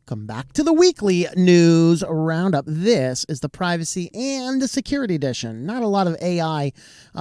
Welcome back to the weekly news roundup. This is the privacy and the security edition. Not a lot of AI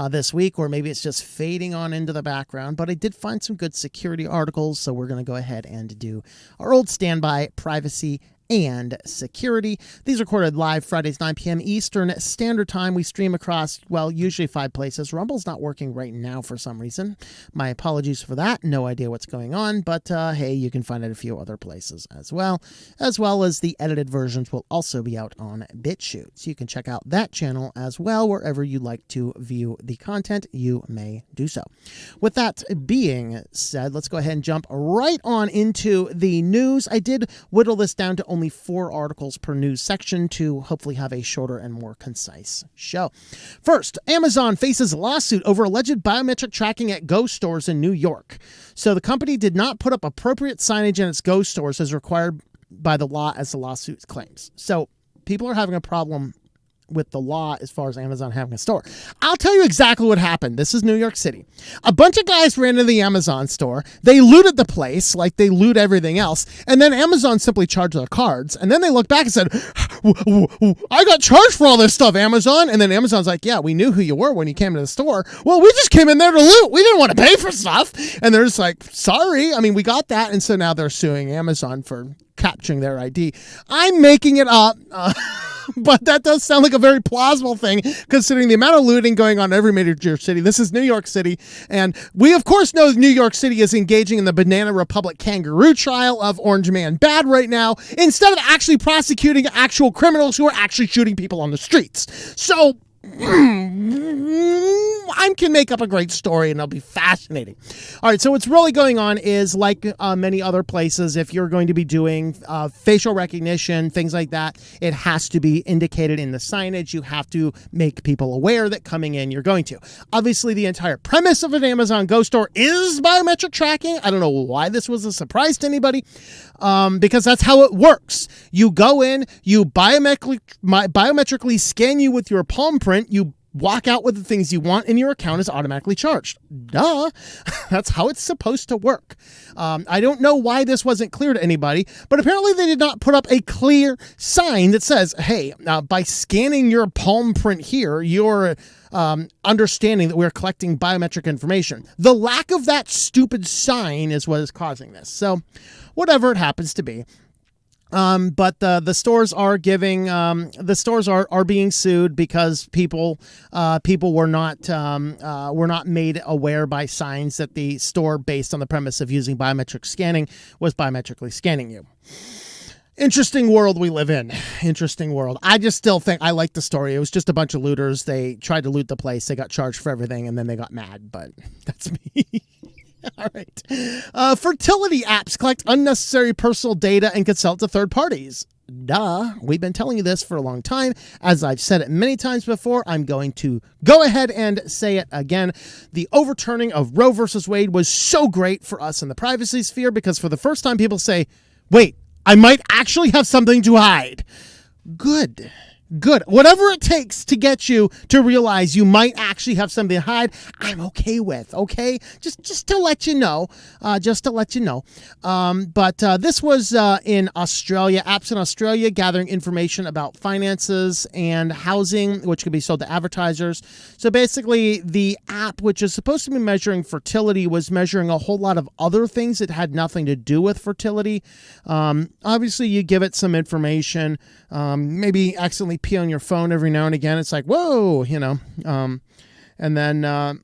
this week, or maybe it's just fading on into the background, but I did find some good security articles, so we're going to go ahead and do our old standby privacy and security. These are recorded live Fridays, 9 p.m. Eastern Standard Time. We stream across, well, usually 5 places. Rumble's not working right now for some reason. My apologies for that. No idea what's going on, but hey, you can find it a few other places as well as the edited versions will also be out on BitChute. So you can check out that channel as well. Wherever you like to view the content, you may do so. With that being said, let's go ahead and jump right on into the news. I did whittle this down to only 4 articles per news section to hopefully have a shorter and more concise show. First, Amazon faces a lawsuit over alleged biometric tracking at Go stores in New York. So the company did not put up appropriate signage in its Go stores as required by the law, as the lawsuit claims. So people are having a problem with the law as far as Amazon having a store. I'll tell you exactly what happened. This is New York City. A bunch of guys ran into the Amazon store. They looted the place like they loot everything else. And then Amazon simply charged their cards. And then they looked back and said, I got charged for all this stuff, Amazon. And then Amazon's like, yeah, we knew who you were when you came to the store. Well, we just came in there to loot. We didn't want to pay for stuff. And they're just like, sorry. I mean, we got that. And so now they're suing Amazon for capturing their ID. I'm making it up. But that does sound like a very plausible thing, considering the amount of looting going on in every major city. This is New York City, and we, of course, know New York City is engaging in the Banana Republic kangaroo trial of Orange Man Bad right now, instead of actually prosecuting actual criminals who are actually shooting people on the streets. So I can make up a great story and it'll be fascinating. All right, so what's really going on is, like many other places, if you're going to be doing facial recognition, things like that, it has to be indicated in the signage. You have to make people aware that coming in, you're going to. Obviously, the entire premise of an Amazon Go store is biometric tracking. I don't know why this was a surprise to anybody, because that's how it works. You go in, you biometrically scan you with your palm print, you walk out with the things you want, and your account is automatically charged. Duh. That's how it's supposed to work. I don't know why this wasn't clear to anybody, but apparently they did not put up a clear sign that says, hey, by scanning your palm print here, you're understanding that we're collecting biometric information. The lack of that stupid sign is what is causing this. So whatever it happens to be. But the stores are giving, the stores are being sued because people were not made aware by signs that the store, based on the premise of using biometric scanning, was biometrically scanning you. Interesting world we live in. Interesting world. I just still think I like the story. It was just a bunch of looters. They tried to loot the place. They got charged for everything, and then they got mad, but that's me. All right. Fertility apps collect unnecessary personal data and can sell it to third parties. Duh. We've been telling you this for a long time. As I've said it many times before, I'm going to go ahead and say it again. The overturning of Roe versus Wade was so great for us in the privacy sphere, because for the first time people say, wait, I might actually have something to hide. Good. Whatever it takes to get you to realize you might actually have something to hide, I'm okay with, okay? Just to let you know, But this was in Australia. Apps in Australia gathering information about finances and housing, which could be sold to advertisers. So basically, the app, which is supposed to be measuring fertility, was measuring a whole lot of other things that had nothing to do with fertility. Obviously, you give it some information, maybe accidentally pee on your phone every now and again. It's like, whoa, and then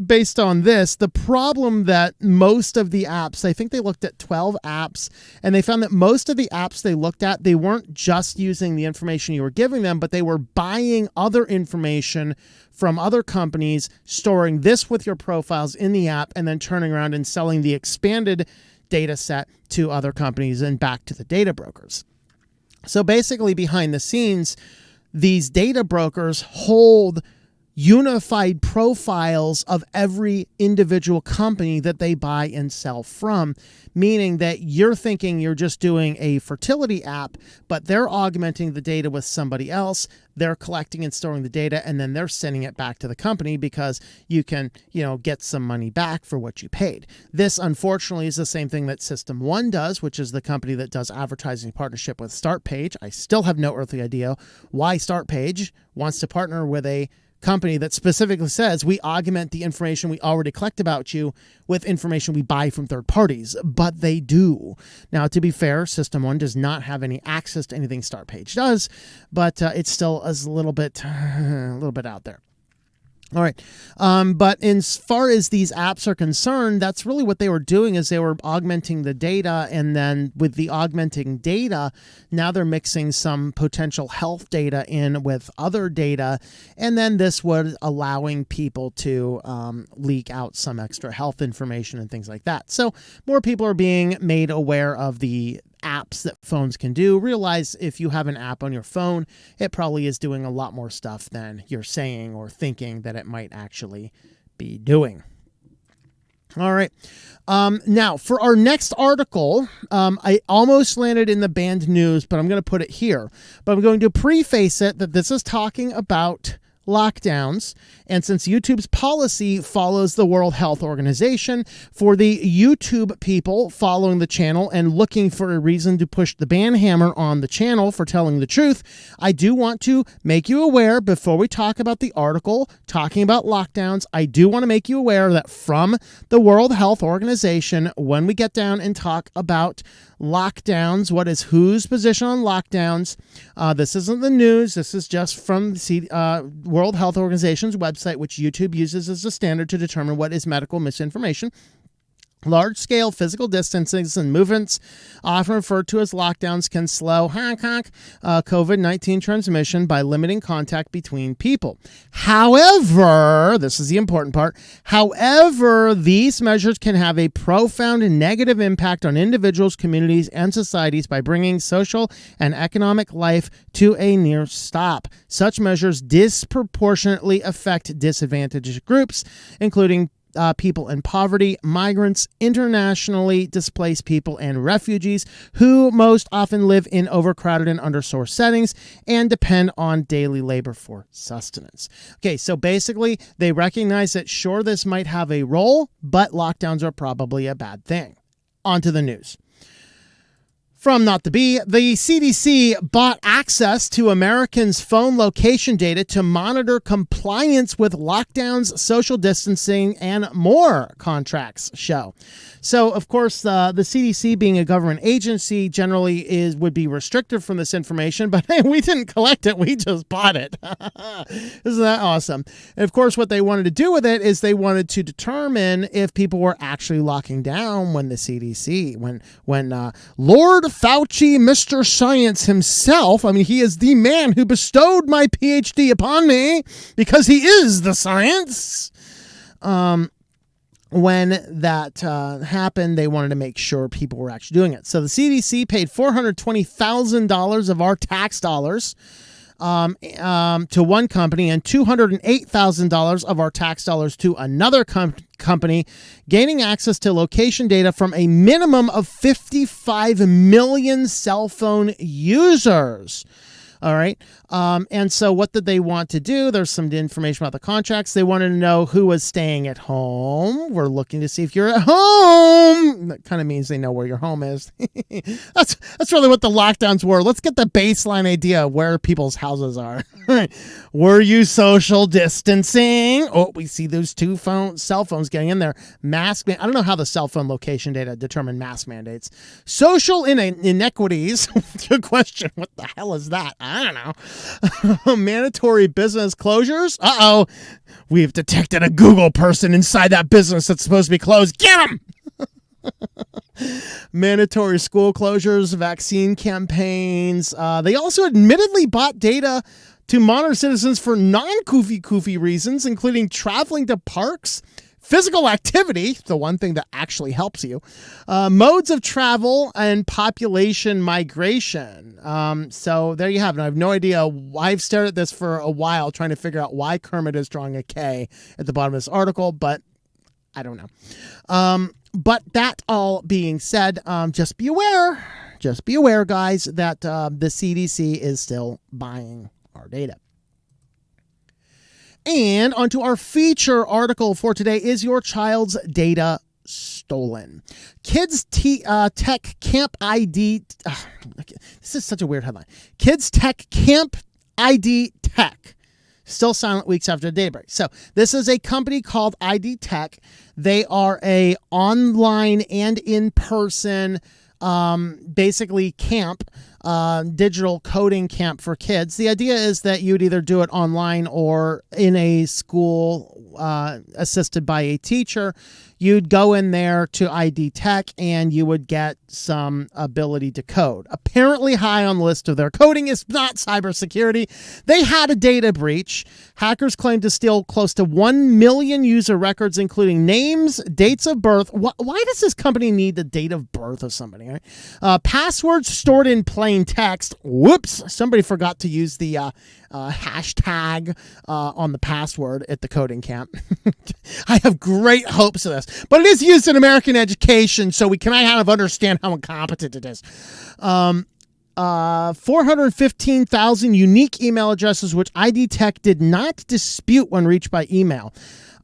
based on this, the problem that most of the apps, I think they looked at 12 apps, and they found that most of the apps they looked at, they weren't just using the information you were giving them, but they were buying other information from other companies, storing this with your profiles in the app, and then turning around and selling the expanded data set to other companies and back to the data brokers. So basically, behind the scenes, these data brokers hold unified profiles of every individual company that they buy and sell from, meaning that you're thinking you're just doing a fertility app, but they're augmenting the data with somebody else. They're collecting and storing the data, and then they're sending it back to the company because you can, get some money back for what you paid. This, unfortunately, is the same thing that System 1 does, which is the company that does advertising partnership with StartPage. I still have no earthly idea why StartPage wants to partner with a company that specifically says we augment the information we already collect about you with information we buy from third parties, but they do. Now, to be fair, System 1 does not have any access to anything StartPage does, but it still is a little bit out there. All right. But as far as these apps are concerned, that's really what they were doing, is they were augmenting the data. And then with the augmenting data, now they're mixing some potential health data in with other data. And then this was allowing people to leak out some extra health information and things like that. So more people are being made aware of the apps that phones can do. Realize if you have an app on your phone, it probably is doing a lot more stuff than you're saying or thinking that it might actually be doing. All right. Now, for our next article, I almost landed in the banned news, but I'm going to put it here. But I'm going to preface it that this is talking about lockdowns, and since YouTube's policy follows the World Health Organization, for the YouTube people following the channel and looking for a reason to push the ban hammer on the channel for telling the truth, I do want to make you aware, before we talk about the article talking about lockdowns, I do want to make you aware that from the World Health Organization, when we get down and talk about lockdowns, what is whose position on lockdowns, this isn't the news, this is just from the World Health Organization's website, which YouTube uses as a standard to determine what is medical misinformation. Large-scale physical distances and movements, often referred to as lockdowns, can slow COVID-19 transmission by limiting contact between people. However, this is the important part, however, these measures can have a profound and negative impact on individuals, communities, and societies by bringing social and economic life to a near stop. Such measures disproportionately affect disadvantaged groups, including people in poverty, migrants, internationally displaced people, and refugees who most often live in overcrowded and undersourced settings and depend on daily labor for sustenance. Okay, so basically they recognize that sure, this might have a role, but lockdowns are probably a bad thing. On to the news. From Not the Bee, the CDC bought access to Americans' phone location data to monitor compliance with lockdowns, social distancing, and more, contracts show. So, of course, the CDC, being a government agency, generally would be restricted from this information, but hey, we didn't collect it, we just bought it. Isn't that awesome? And of course, what they wanted to do with it is they wanted to determine if people were actually locking down when the CDC, when Lord Fauci, Mr. Science himself, I mean, he is the man who bestowed my PhD upon me because he is the science. When that happened, they wanted to make sure people were actually doing it. So the CDC paid $420,000 of our tax dollars to one company and $208,000 of our tax dollars to another company, gaining access to location data from a minimum of 55 million cell phone users. All right. And so what did they want to do? There's some information about the contracts. They wanted to know who was staying at home. We're looking to see if you're at home. That kind of means they know where your home is. That's really what the lockdowns were. Let's get the baseline idea of where people's houses are. Were you social distancing? Oh, we see those two cell phones getting in there. I don't know how the cell phone location data determine mask mandates. Social inequities. Good question. What the hell is that? I don't know. Mandatory business closures. Uh-oh. We've detected a Google person inside that business that's supposed to be closed. Get him! Mandatory school closures, vaccine campaigns. They also admittedly bought data to monitor citizens for non-koofy reasons, including traveling to parks, physical activity, the one thing that actually helps you, modes of travel, and population migration. So there you have it. I have no idea. I've stared at this for a while trying to figure out why Kermit is drawing a K at the bottom of this article, but I don't know. But that all being said, just be aware, guys, that the CDC is still buying our data. And onto our feature article for today. Is your child's data stolen? Kids Tech Camp ID. This is such a weird headline. Kids Tech Camp ID Tech. Still silent weeks after the data break. So this is a company called ID Tech. They are a online and in-person basically camp, digital coding camp for kids. The idea is that you would either do it online or in a school assisted by a teacher. You'd go in there to ID Tech and you would get some ability to code. Apparently high on the list of their coding is not cybersecurity. They had a data breach. Hackers claimed to steal close to 1 million user records, including names, dates of birth. Why does this company need the date of birth of somebody? Right? Passwords stored in plain text. Whoops. Somebody forgot to use the hashtag on the password at the coding camp. I have great hopes of this. But it is used in American education, so we can kind of understand how incompetent it is. 415,000 unique email addresses, which ID Tech did not dispute when reached by email.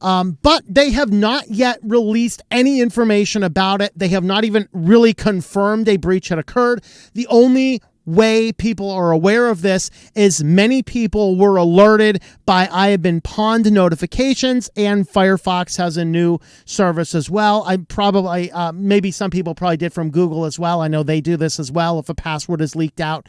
But they have not yet released any information about it. They have not even really confirmed a breach had occurred. The only way people are aware of this is many people were alerted by I have been pawned notifications, and Firefox has a new service as well. I probably, maybe some people probably did from Google as well. I know they do this as well. If a password is leaked out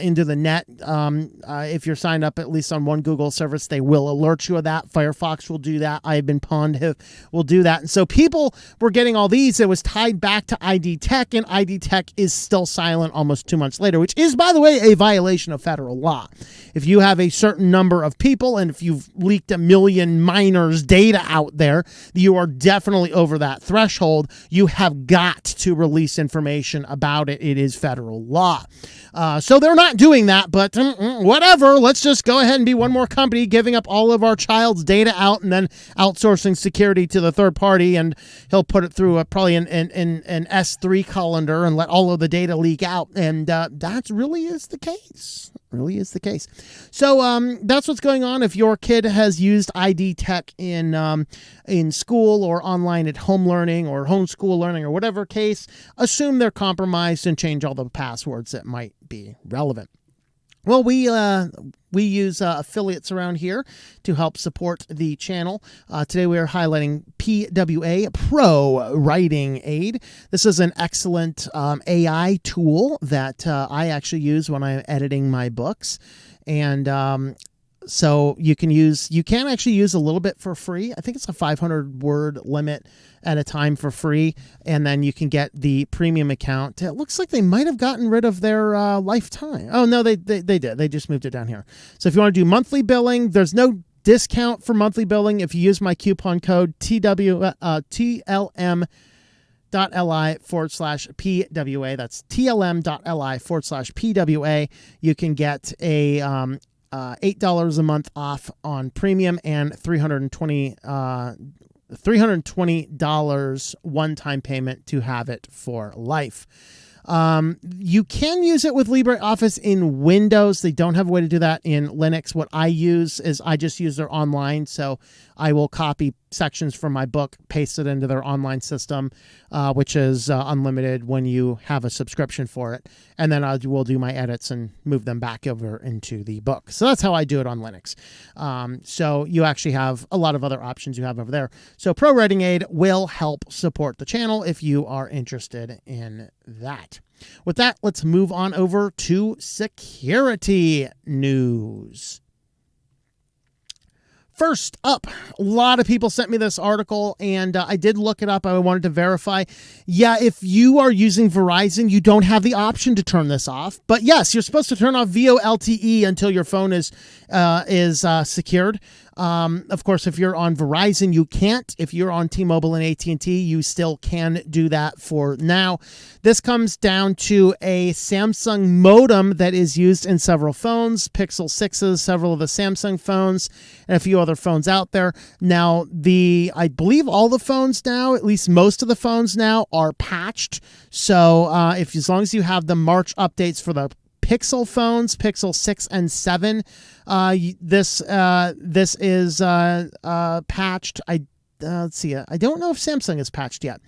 into the net, if you're signed up at least on one Google service, they will alert you of that. Firefox will do that. I have been pawned will do that. And so people were getting all these. It was tied back to ID Tech, and ID Tech is still silent almost 2 months later, which is, by the way, a violation of federal law. If you have a certain number of people and if you've leaked 1 million minors' data out there, you are definitely over that threshold. You have got to release information about it. It is federal law. So they're not doing that, but whatever. Let's just go ahead and be one more company giving up all of our child's data out and then outsourcing security to the third party, and he'll put it through probably an S3 colander and let all of the data leak out. And that really is the case. Really is the case. So that's what's going on. If your kid has used ID Tech in school or online at home learning or homeschool learning or whatever case, assume they're compromised and change all the passwords that might be relevant. Well, we use affiliates around here to help support the channel. Today we are highlighting PWA, ProWritingAid. This is an excellent AI tool that I actually use when I'm editing my books. And so you can actually use a little bit for free. I think it's a 500 word limit at a time for free. And then you can get the premium account. It looks like they might have gotten rid of their lifetime. Oh, no, they did. They just moved it down here. So if you want to do monthly billing, there's no discount for monthly billing. If you use my coupon code TLM.li/PWA, that's TLM.li/PWA, you can get a $8 a month off on premium and $320 one-time payment to have it for life. You can use it with LibreOffice in Windows. They don't have a way to do that in Linux. What I use is I just use their online. So I will copy sections from my book, paste it into their online system, which is unlimited when you have a subscription for it. And then I will do my edits and move them back over into the book. So that's how I do it on Linux. So you actually have a lot of other options you have over there. So ProWritingAid will help support the channel if you are interested in that. With that, let's move on over to security news. First up, a lot of people sent me this article, and I did look it up. I wanted to verify. Yeah, if you are using Verizon, you don't have the option to turn this off. But yes, you're supposed to turn off VoLTE until your phone is secured. Of course, if you're on Verizon, you can't. If you're on T-Mobile and AT&T, you still can do that for now. This comes down to a Samsung modem that is used in several phones, Pixel 6s, several of the Samsung phones, and a few other phones out there. Now, I believe all the phones now, at least most of the phones now, are patched. So as long as you have the March updates for the Pixel phones, Pixel 6 and 7, this is patched. Let's see. I don't know if Samsung is patched yet.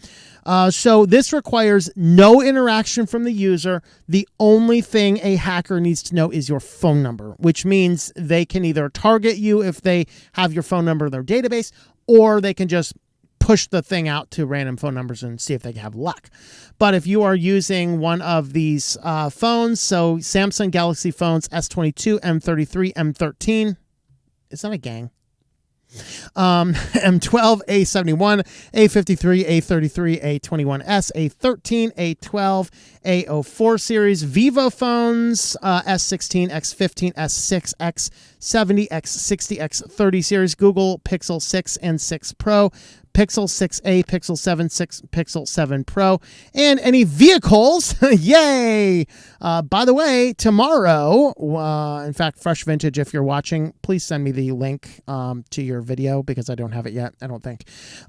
So this requires no interaction from the user. The only thing a hacker needs to know is your phone number, which means they can either target you if they have your phone number in their database, or they can just push the thing out to random phone numbers and see if they can have luck. But if you are using one of these phones, so Samsung Galaxy phones, S22, M33, M13, it's not a gang. M12, A71, A53, A33, A21S, A13, A12, A04 series, Vivo phones, S16, X15, S6, X70, X60, X30 series, Google Pixel 6 and 6 Pro, Pixel 6a, Pixel 7, Pixel 7 Pro, and any vehicles. Yay! By the way, tomorrow, in fact, Fresh Vintage, if you're watching, please send me the link to your video because I don't have it yet, I don't think.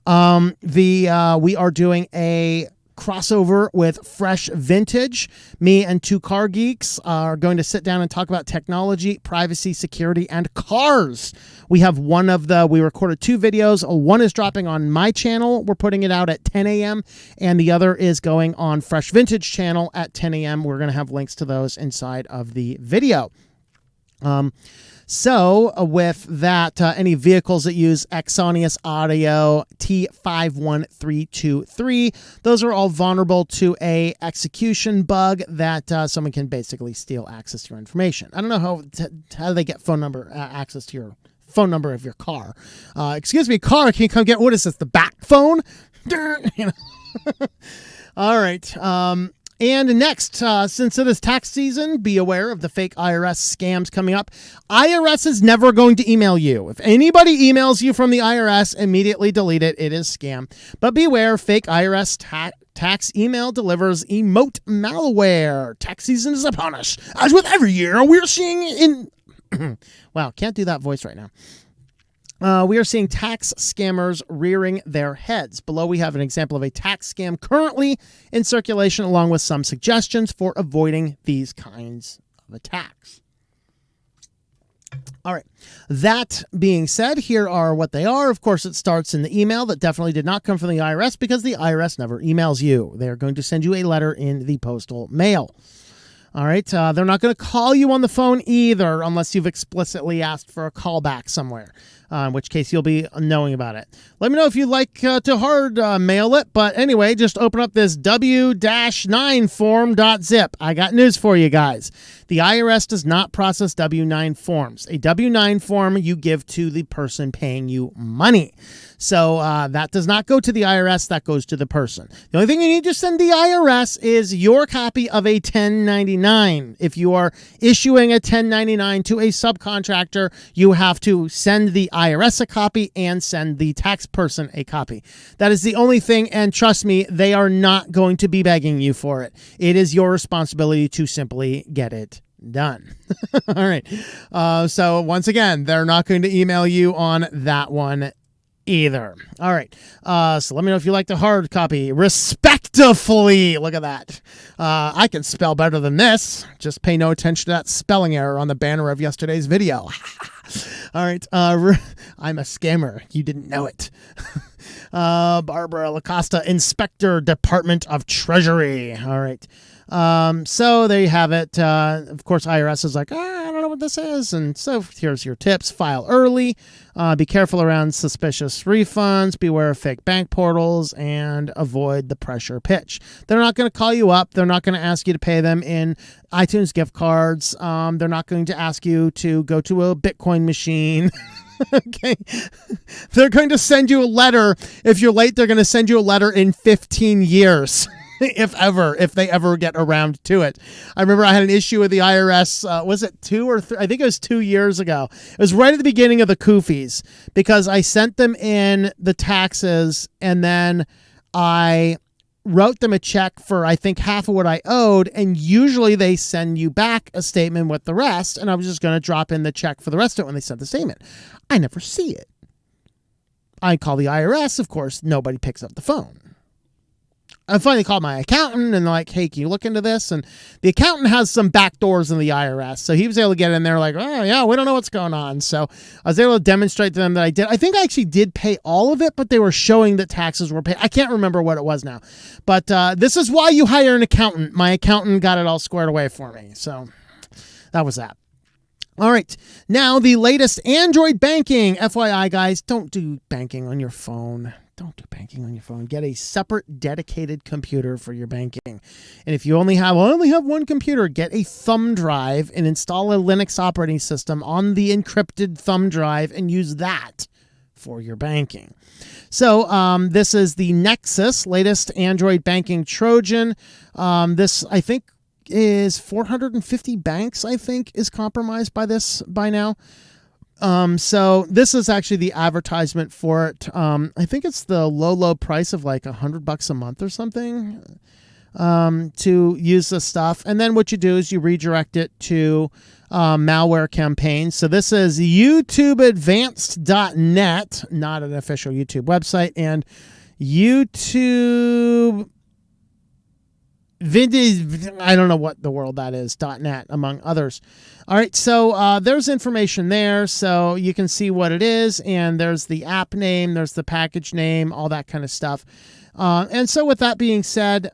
We are doing a crossover with Fresh Vintage. Me and two car geeks are going to sit down and talk about technology, privacy, security, and cars. We recorded two videos. One is dropping on my channel. We're putting it out at 10 a.m. and the other is going on Fresh Vintage channel at 10 a.m. We're going to have links to those inside of the video. So with that, any vehicles that use Exonius Audio T51323, those are all vulnerable to a execution bug that someone can basically steal access to your information. I don't know how they get access to your phone number of your car. Excuse me, car, can you come get, what is this, the bat phone? All right. And next, since it is tax season, be aware of the fake IRS scams coming up. IRS is never going to email you. If anybody emails you from the IRS, immediately delete it. It is scam. But beware, fake IRS tax email delivers emote malware. Tax season is upon us. As with every year, we're seeing in... Wow, can't do that voice right now. We are seeing tax scammers rearing their heads. Below, we have an example of a tax scam currently in circulation, along with some suggestions for avoiding these kinds of attacks. All right. That being said, here are what they are. Of course, it starts in the email that definitely did not come from the IRS because the IRS never emails you. They are going to send you a letter in the postal mail. All right. They're not going to call you on the phone either unless you've explicitly asked for a callback somewhere, in which case you'll be knowing about it. Let me know if you'd like to hard mail it. But anyway, just open up this W-9form.zip. I got news for you guys. The IRS does not process W-9 forms. A W-9 form you give to the person paying you money. So that does not go to the IRS. That goes to the person. The only thing you need to send the IRS is your copy of a 1099. If you are issuing a 1099 to a subcontractor, you have to send the IRS a copy and send the tax person a copy. That is the only thing. And trust me, they are not going to be begging you for it. It is your responsibility to simply get it done. All right. So once again, they're not going to email you on that one either. All right. So let me know if you like the hard copy. Respectfully. Look at that. I can spell better than this. Just pay no attention to that spelling error on the banner of yesterday's video. All right. I'm a scammer. You didn't know it. Barbara Lacosta, Inspector, Department of Treasury. All right. So there you have it. Of course, IRS is like, I don't know what this is. And so here's your tips. File early. Be careful around suspicious refunds. Beware of fake bank portals and avoid the pressure pitch. They're not going to call you up. They're not going to ask you to pay them in iTunes gift cards. They're not going to ask you to go to a Bitcoin machine. Okay. They're going to send you a letter. If you're late, they're going to send you a letter in 15 years. if they ever get around to it. I remember I had an issue with the IRS, was it 2 or 3? I think it was 2 years ago. It was right at the beginning of the Koofies, because I sent them in the taxes and then I wrote them a check for, I think, half of what I owed, and usually they send you back a statement with the rest, and I was just going to drop in the check for the rest of it when they sent the statement. I never see it. I call the IRS, of course, nobody picks up the phone. I finally called my accountant and like, hey, can you look into this? And the accountant has some back doors in the IRS. So he was able to get in there like, oh, yeah, we don't know what's going on. So I was able to demonstrate to them that I did. I think I actually did pay all of it, but they were showing that taxes were paid. I can't remember what it was now. But this is why you hire an accountant. My accountant got it all squared away for me. So that was that. All right. Now, the latest Android banking. FYI, guys, don't do banking on your phone. Don't do banking on your phone. Get a separate dedicated computer for your banking. And if you only have one computer, get a thumb drive and install a Linux operating system on the encrypted thumb drive and use that for your banking. So this is the Nexus, latest Android banking Trojan. This, I think, is 450 banks, I think, is compromised by this by now. So this is actually the advertisement for it. I think it's the low price of like $100 a month or something, to use this stuff. And then what you do is you redirect it to, malware campaigns. So this is YouTubeadvanced.net, not an official YouTube website, and YouTube Vintage, I don't know what the world that is, .net, among others. All right, so there's information there, so you can see what it is, and there's the app name, there's the package name, all that kind of stuff. And so with that being said,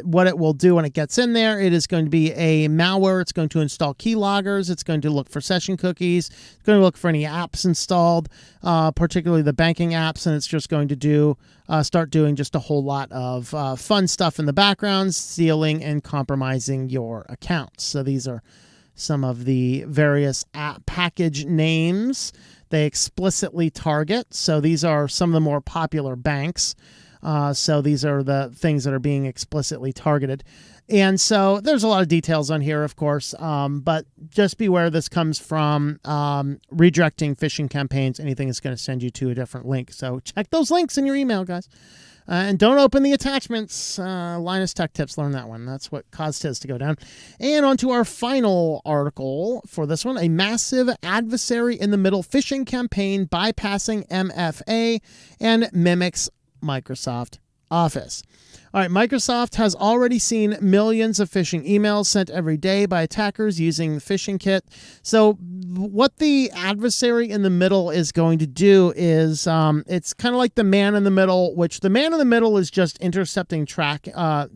what it will do when it gets in there, it is going to be a malware. It's going to install keyloggers. It's going to look for session cookies. It's going to look for any apps installed, particularly the banking apps, and it's just going to start doing just a whole lot of fun stuff in the background, stealing and compromising your accounts. So these are some of the various app package names they explicitly target. So these are some of the more popular banks. So these are the things that are being explicitly targeted. And so there's a lot of details on here, of course, but just beware this comes from redirecting phishing campaigns. Anything is going to send you to a different link. So check those links in your email, guys. And don't open the attachments. Linus Tech Tips, learn that one. That's what caused his to go down. And on to our final article for this one. A massive adversary in the middle phishing campaign bypassing MFA and mimics Microsoft Office. All right, Microsoft has already seen millions of phishing emails sent every day by attackers using the phishing kit. So what the adversary in the middle is going to do is it's kind of like the man in the middle, which the man in the middle is just intercepting track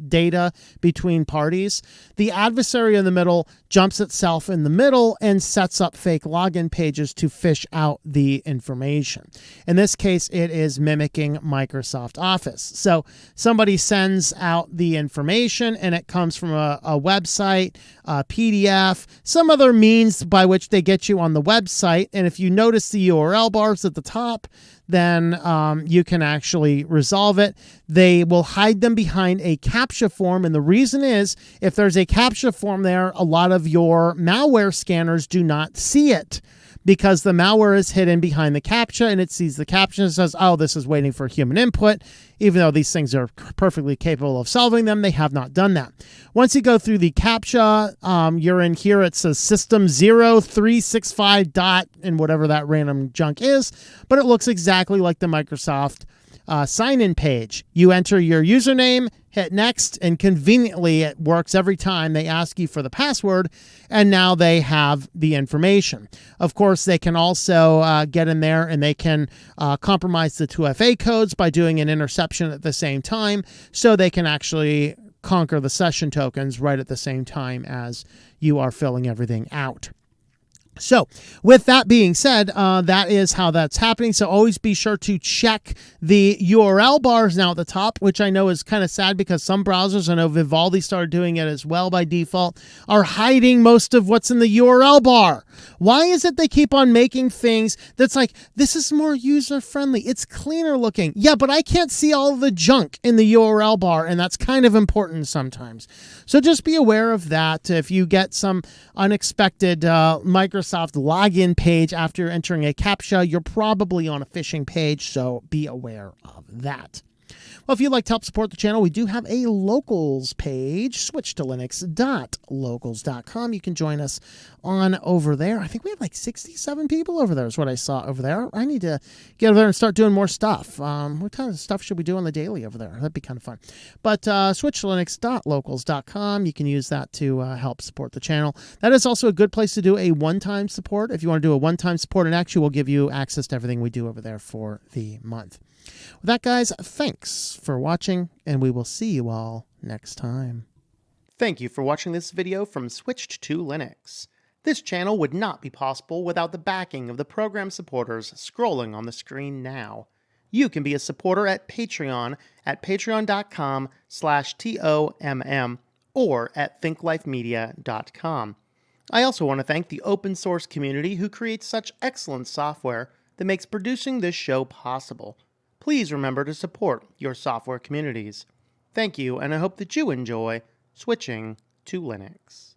data between parties. The adversary in the middle jumps itself in the middle and sets up fake login pages to fish out the information. In this case, it is mimicking Microsoft Office. So somebody sends out the information and it comes from a website, a PDF, some other means by which they get you on the website. And if you notice the URL bars at the top, then you can actually resolve it. They will hide them behind a CAPTCHA form. And the reason is, if there's a CAPTCHA form there, a lot of your malware scanners do not see it, because the malware is hidden behind the CAPTCHA and it sees the CAPTCHA and says, oh, this is waiting for human input. Even though these things are perfectly capable of solving them, they have not done that. Once you go through the CAPTCHA, you're in here. It says system 0365 dot and whatever that random junk is, but it looks exactly like the Microsoft sign-in page. You enter your username, hit next, and conveniently it works every time they ask you for the password, and now they have the information. Of course, they can also get in there and they can compromise the 2FA codes by doing an interception at the same time, so they can actually conquer the session tokens right at the same time as you are filling everything out. So with that being said, that is how that's happening. So always be sure to check the URL bars now at the top, which I know is kind of sad because some browsers, I know VoLTE started doing it as well by default, are hiding most of what's in the URL bar. Why is it they keep on making things that's like, this is more user-friendly, it's cleaner looking? Yeah, but I can't see all the junk in the URL bar, and that's kind of important sometimes. So just be aware of that. If you get some unexpected Microsoft login page after entering a CAPTCHA, you're probably on a phishing page, so be aware of that. Well, if you'd like to help support the channel, we do have a locals page, switchedtolinux.locals.com. You can join us on over there. I think we have like 67 people over there is what I saw over there. I need to get over there and start doing more stuff. What kind of stuff should we do on the daily over there? That'd be kind of fun. But switchedtolinux.locals.com, you can use that to help support the channel. That is also a good place to do a one-time support. If you want to do a one-time support, and actually we'll give you access to everything we do over there for the month. With that, guys, thanks for watching, and we will see you all next time. Thank you for watching this video from Switched to Linux. This channel would not be possible without the backing of the program supporters scrolling on the screen now. You can be a supporter at Patreon at patreon.com/TOMM or at thinklifemedia.com. I also want to thank the open source community who creates such excellent software that makes producing this show possible. Please remember to support your software communities. Thank you, and I hope that you enjoy switching to Linux.